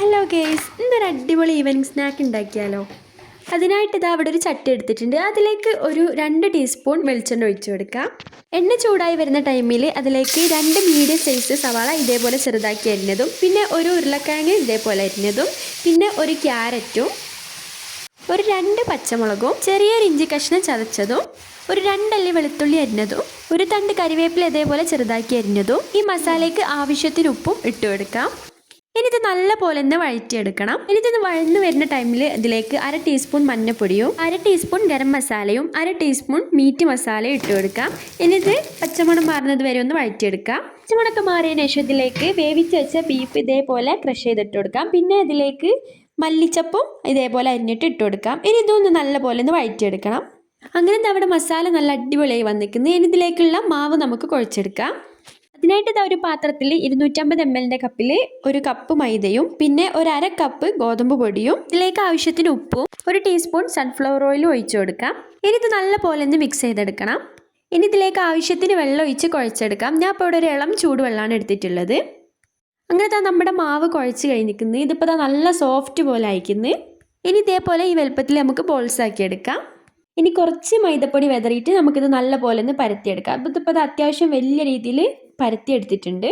Hello guys, ഇന്നൊരു അടിപൊളി evening snack ഉണ്ടാക്കിയാലോ. അതിനായിട്ട് ഇതാ അവിടെ ഒരു ചട്ടി എടുത്തിട്ടുണ്ട്. അതിലേക്ക് ഒരു 2 ടീസ്പൂൺ വെളിച്ചെണ്ണ ഒഴിച്ചു കൊടുക്കാം. എണ്ണ ചൂടായി വരുന്ന ടൈമിൽ അതിലേക്ക് 2 മീഡിയം സൈസ് സവാള ഇതേപോലെ ചെറുതാക്കി അരിഞ്ഞതും, പിന്നെ ഒരു ഉരുളക്കിഴങ്ങ് ഇതേപോലെ അരിഞ്ഞതും, പിന്നെ ഒരു ക്യാരറ്റും, ഒരു 2 പച്ചമുളകും, ചെറിയൊരു ഇഞ്ചി കഷ്ണം ചതച്ചതും, ഒരു 2 അല്ലി വെളുത്തുള്ളി അരിഞ്ഞതും, ഒരു തണ്ട് കറിവേപ്പില ഇതേപോലെ ചെറുതാക്കി അരിഞ്ഞതും, ഈ മസാലയ്ക്ക് ആവശ്യത്തിന് ഉപ്പും ഇട്ട് കൊടുക്കാം. ഇനി ഇത് നല്ല പോലെ ഒന്ന് വഴറ്റിയെടുക്കണം. ഇനി ഇത് വഴന്നു വരുന്ന ടൈമിൽ ഇതിലേക്ക് 1/2 ടീസ്പൂൺ മഞ്ഞൾപ്പൊടിയും 1/2 ടീസ്പൂൺ ഗരം മസാലയും 1/2 ടീസ്പൂൺ മീറ്റ് മസാലയും ഇട്ട് കൊടുക്കാം. ഇനി ഇത് പച്ചമണം മാറുന്നത് വരെ ഒന്ന് വഴറ്റിയെടുക്കാം. പച്ചമണമൊക്കെ മാറിയതിനു ശേഷം ഇതിലേക്ക് വേവിച്ച് വെച്ച ബീഫ് ഇതേപോലെ ക്രഷ് ചെയ്തിട്ട് കൊടുക്കാം. പിന്നെ ഇതിലേക്ക് മല്ലിച്ചപ്പും ഇതേപോലെ അരിഞ്ഞിട്ട് ഇട്ട് കൊടുക്കാം. ഇനി ഇതൊന്ന് നല്ല പോലെ ഒന്ന് വഴറ്റിയെടുക്കണം. അങ്ങനെ നമ്മുടെ മസാല നല്ല അടിപൊളിയായി വന്നിരിക്കുന്നു. ഇനി ഇതിലേക്കുള്ള മാവ് നമുക്ക് കുഴച്ചെടുക്കാം. അതിനായിട്ട് ഇതാ ഒരു പാത്രത്തിൽ 250 ml കപ്പിൽ 1 കപ്പ് മൈദയും, പിന്നെ ഒരു 1/2 കപ്പ് ഗോതമ്പ് പൊടിയും, ഇതിലേക്ക് ആവശ്യത്തിന് ഉപ്പും, 1 ടീസ്പൂൺ സൺഫ്ലവർ ഓയിലും ഒഴിച്ചു കൊടുക്കാം. ഇനി ഇത് നല്ല പോലെ ഒന്ന് മിക്സ് ചെയ്തെടുക്കണം. ഇനി ഇതിലേക്ക് ആവശ്യത്തിന് വെള്ളം ഒഴിച്ച് കുഴച്ചെടുക്കാം. ഞാൻ ഇപ്പോൾ ഇവിടെ ഒരു ഇളം ചൂടുവെള്ളമാണ് എടുത്തിട്ടുള്ളത്. അങ്ങനെ നമ്മുടെ മാവ് കുഴച്ച് കഴിഞ്ഞിരിക്കുന്നത്. ഇതിപ്പോൾ നല്ല സോഫ്റ്റ് പോലെ അയക്കുന്നത്. ഇനി ഇതേപോലെ ഈ വലുപ്പത്തിൽ നമുക്ക് ബോൾസ് ആക്കി എടുക്കാം. ഇനി കുറച്ച് മൈദപ്പൊടി വെതറിയിട്ട് നമുക്കിത് നല്ല പോലെ ഒന്ന് പരത്തിയെടുക്കാം. ഇതിപ്പോൾ അത്യാവശ്യം വലിയ രീതിയിൽ പരത്തിയെടുത്തിട്ടുണ്ട്.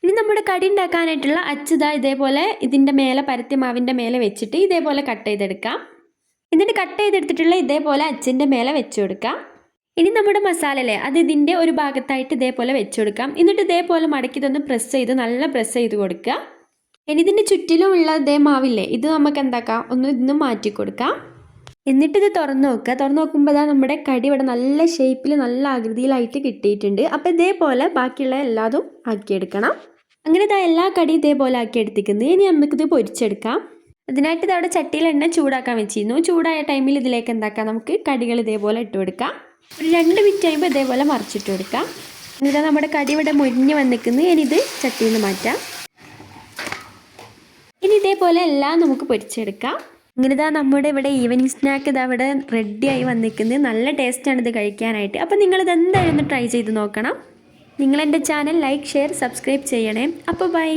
ഇനി നമ്മുടെ കടി ഉണ്ടാക്കാനായിട്ടുള്ള അച്ചുതാ ഇതേപോലെ ഇതിൻ്റെ മേലെ പരത്തിയ മാവിൻ്റെ മേലെ വെച്ചിട്ട് ഇതേപോലെ കട്ട് ചെയ്തെടുക്കാം. എന്നിട്ട് കട്ട് ചെയ്തെടുത്തിട്ടുള്ള ഇതേപോലെ അച്ചിൻ്റെ മേലെ വെച്ച് കൊടുക്കാം. ഇനി നമ്മുടെ മസാല അല്ലേ, അത് ഇതിൻ്റെ ഒരു ഭാഗത്തായിട്ട് ഇതേപോലെ വെച്ച് കൊടുക്കാം. എന്നിട്ട് ഇതേപോലെ മടക്കി ഇതൊന്ന് പ്രസ് ചെയ്ത് നല്ല പ്രസ് ചെയ്ത് കൊടുക്കുക. ഇനി ഇതിൻ്റെ ചുറ്റിലും ഉള്ള ഇതേ മാവില്ലേ, ഇത് നമുക്ക് എന്താക്കാം, ഒന്ന് ഇന്ന് മാറ്റി കൊടുക്കാം. എന്നിട്ട് ഇത് തുറന്ന് നോക്കുക. തുറന്ന് നോക്കുമ്പോൾ നമ്മുടെ കടി ഇവിടെ നല്ല ഷേപ്പിൽ നല്ല ആകൃതിയിലായിട്ട് കിട്ടിയിട്ടുണ്ട്. അപ്പോൾ ഇതേപോലെ ബാക്കിയുള്ള എല്ലാതും ആക്കിയെടുക്കണം. അങ്ങനെ എല്ലാ കടിയും ഇതേപോലെ ആക്കിയെടുത്തിരിക്കുന്നത്. ഇനി നമുക്കിത് പൊരിച്ചെടുക്കാം. അതിനായിട്ട് ഇതവിടെ ചട്ടിയിൽ എണ്ണ ചൂടാക്കാൻ വെച്ചിരുന്നു. ചൂടായ ടൈമിൽ ഇതിലേക്ക് എന്താക്കാം, നമുക്ക് കടികൾ ഇതേപോലെ ഇട്ട് കൊടുക്കാം. ഒരു 2 മിനിറ്റ് കഴിയുമ്പോൾ ഇതേപോലെ മറിച്ചിട്ട് കൊടുക്കാം. എന്നിട്ട് നമ്മുടെ കടി ഇവിടെ മുരിഞ്ഞ് വന്നിരിക്കുന്നത്. ഇനി ഇത് ചട്ടിയിൽ നിന്ന് മാറ്റാം. ഇനി ഇതേപോലെ എല്ലാം നമുക്ക് പൊരിച്ചെടുക്കാം. ഇങ്ങനെ നമ്മുടെ ഇവിടെ ഈവനിങ് സ്നാക്ക് അവിടെ റെഡിയായി വന്നിരിക്കുന്നത്. നല്ല ടേസ്റ്റാണ് ഇത് കഴിക്കാനായിട്ട്. അപ്പോൾ നിങ്ങളിത് എന്തായാലും ഒന്ന് ട്രൈ ചെയ്ത് നോക്കണം. നിങ്ങളെൻ്റെ ചാനൽ ലൈക്ക്, ഷെയർ, സബ്സ്ക്രൈബ് ചെയ്യണേ. അപ്പോൾ ബൈ.